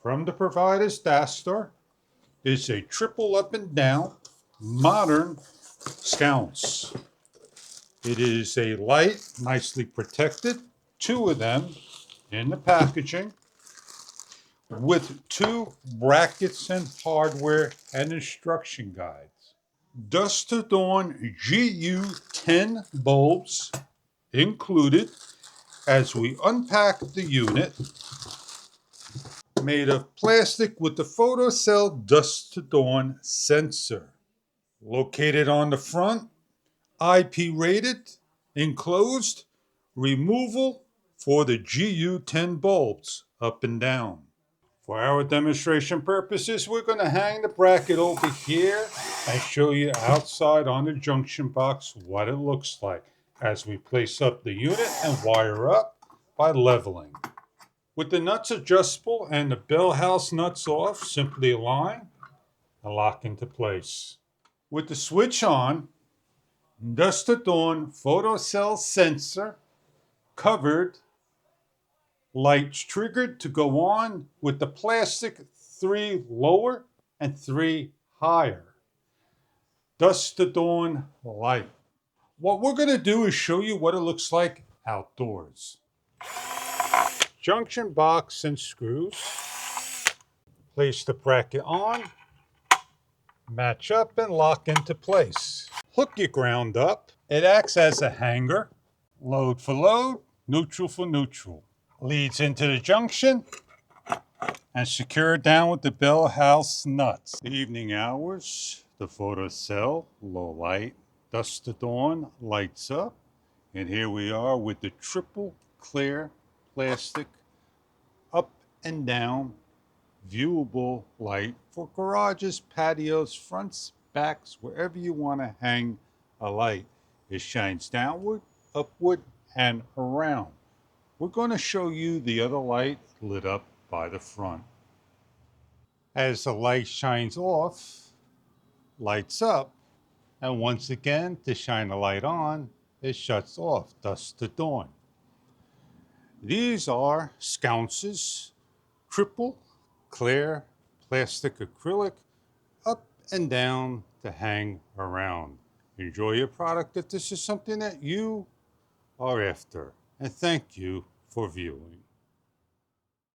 from the provider's DASTOR is a triple up and down modern sconce. It is a light, nicely protected, two of them in the packaging, with two brackets and hardware and instruction guides. Dusk to Dawn GU10 bulbs included as we unpack the unit, made of plastic with the photocell Dusk to Dawn sensor. Located on the front, IP rated, enclosed, removal for the GU10 bulbs up and down. For our demonstration purposes, we're going to hang the bracket over here and show you outside on the junction box what it looks like as we place up the unit and wire up by leveling. With the nuts adjustable and the bell house nuts off, simply align and lock into place. With the switch on, Dusk to Dawn photocell sensor covered, lights triggered to go on with the plastic 3 lower and 3 higher. Dusk to Dawn light. What we're going to do is show you what it looks like outdoors. Junction box and screws. Place the bracket on, match up and lock into place. Hook your ground up. It acts as a hanger. Load for load, neutral for neutral. Leads into the junction and secured down with the bell house nuts. The evening hours, the photocell, low light, Dusk to Dawn lights up. And here we are with the triple clear plastic up and down viewable light for garages, patios, fronts, backs, wherever you want to hang a light. It shines downward, upward, and around. We're going to show you the other light lit up by the front. As the light shines off, lights up, and once again, to shine the light on, it shuts off, Dusk to Dawn. These are sconces, triple clear plastic acrylic, up and down to hang around. Enjoy your product if this is something that you are after. And thank you for viewing.